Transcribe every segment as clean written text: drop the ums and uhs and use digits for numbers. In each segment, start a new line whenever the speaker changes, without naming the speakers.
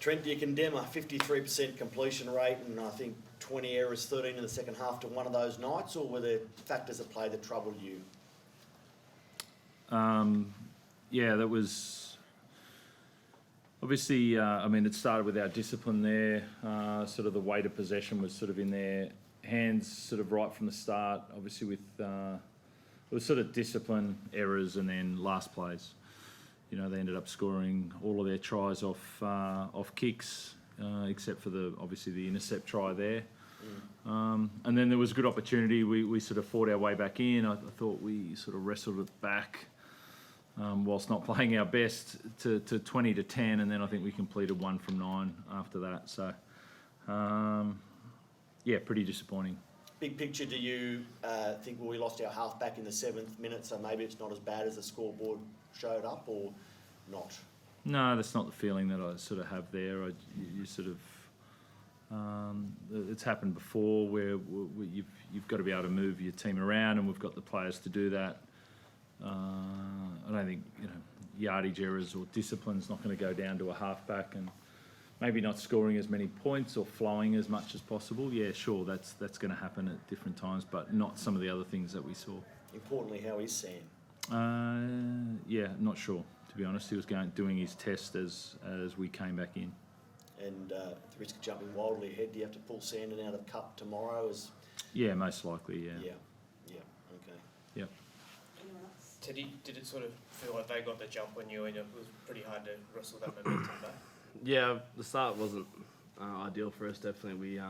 Trent, do you condemn a 53% completion rate and I think 20 errors, 13 in the second half to one of those nights, or were there factors at play that troubled you?
Yeah, that was obviously. It started with our discipline there. Sort of the weight of possession was sort of in their hands, sort of right from the start. Obviously, with it was sort of discipline, errors, and then last plays. They ended up scoring all of their tries off kicks, except for the intercept try there. And then there was a good opportunity. We sort of fought our way back in. I thought we sort of wrestled it back, whilst not playing our best, to 20-10, and then I think we completed 1 from 9 after that. So, pretty disappointing.
Big picture, do you think, we lost our half-back in the 7th minute, so maybe it's not as bad as the scoreboard showed up, or not?
No, that's not the feeling that I sort of have there. You sort of... it's happened before where you've got to be able to move your team around, and we've got the players to do that. I don't think yardage errors or discipline's not going to go down to a halfback, and maybe not scoring as many points or flowing as much as possible. Yeah, sure, that's going to happen at different times, but not some of the other things that we saw.
Importantly, how is Sam?
Not sure, to be honest. He was doing his test as we came back in.
And at the risk of jumping wildly ahead, do you have to pull Sandon out of Cup tomorrow?
Yeah, most likely, yeah.
Yeah, okay.
Yep.
Teddy, did it sort of feel like they got the jump on you and it was pretty hard to wrestle that momentum back?
Yeah, the start wasn't ideal for us, definitely. We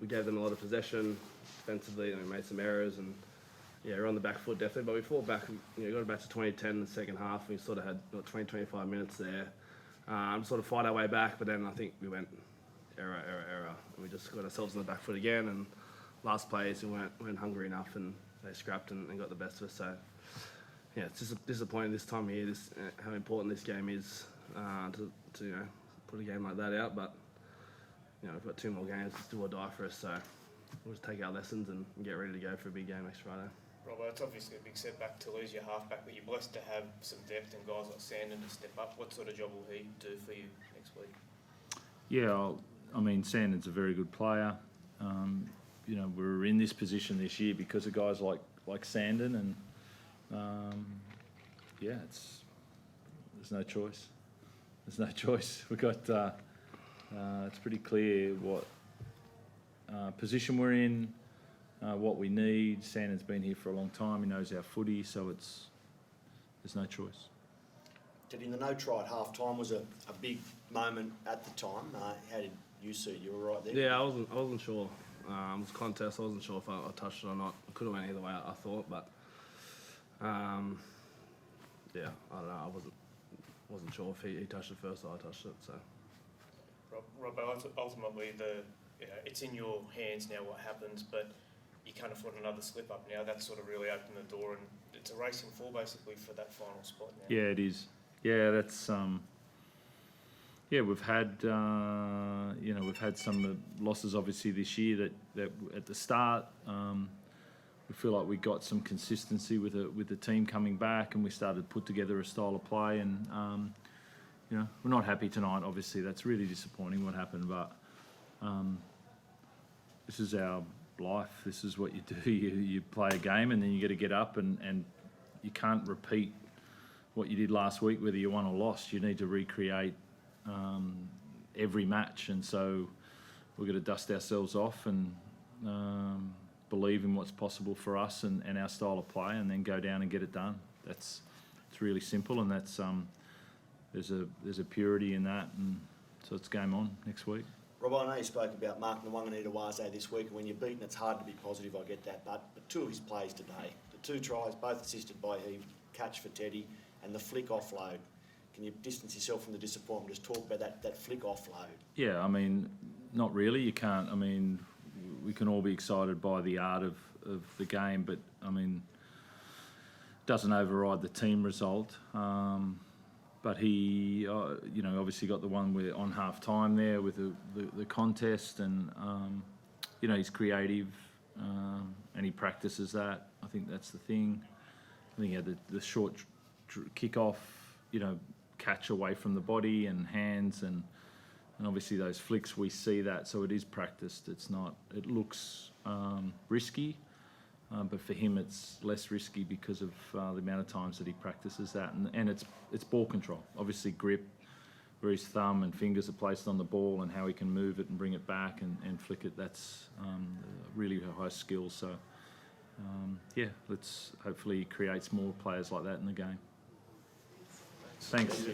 gave them a lot of possession defensively, and we made some errors, and we're on the back foot definitely, but we fought back, got back to 2010 in the second half. We sort of had 20-25 minutes there. Sort of fight our way back, but then I think we went error, and we just got ourselves on the back foot again, and last plays we weren't hungry enough, and they scrapped and got the best of us. So yeah, it's just disappointing this time of year, how important this game is to put a game like that out, but we've got 2 more games, it's do or die for us, so we'll just take our lessons and get ready to go for a big game next Friday.
Robert, it's obviously a big setback to lose your halfback, but you're blessed to have some depth and guys like Sandon to step up. What sort of job will he do for you next week?
Yeah, Sandon's a very good player. We're in this position this year because of guys like Sandon, and there's no choice. There's no choice. We've got it's pretty clear what position we're in. What we need. Sandon's been here for a long time. He knows our footy, so there's no choice.
Getting the no try at half time was a big moment at the time. How did you see it? You were right there.
Yeah, I wasn't sure. It was a contest. I wasn't sure if I touched it or not. It could have went either way, I thought, but I don't know. I wasn't sure if he touched it first or I touched it. So,
Rob, ultimately it's in your hands now what happens, but you can't afford another slip up now. That's sort of really opened the door, and it's a racing fall basically for that final spot now.
Yeah, it is. Yeah, that's we've had some losses obviously this year that at the start we feel like we got some consistency with the team coming back, and we started to put together a style of play, and we're not happy tonight. Obviously, that's really disappointing what happened, but this is our life. This is what you do. You play a game, and then you got to get up, and you can't repeat what you did last week, whether you won or lost. You need to recreate every match, and so we've got to dust ourselves off and believe in what's possible for us and our style of play, and then go down and get it done. It's really simple, and that's there's a purity in that, and so it's game on next week.
Rob, I know you spoke about Mark Nwanganita-Waze this week, and when you're beaten, it's hard to be positive, I get that, but 2 of his plays today, the 2 tries, both assisted by he, catch for Teddy, and the flick offload. Can you distance yourself from the disappointment? Just talk about that flick offload. Yeah,
not really. You can't. We can all be excited by the art of the game, but doesn't override the team result. But he, obviously got the one where on half time there with the contest, and he's creative and he practices that. I think that's the thing. I think he had the short kick off, catch away from the body and hands and obviously those flicks, we see that, so it is practiced. It's not, it looks risky, but for him it's less risky because of the amount of times that he practices that, and it's ball control. Obviously grip, where his thumb and fingers are placed on the ball and how he can move it and bring it back and flick it, that's really a high skill. So yeah, let's hopefully creates more players like that in the game. Thanks.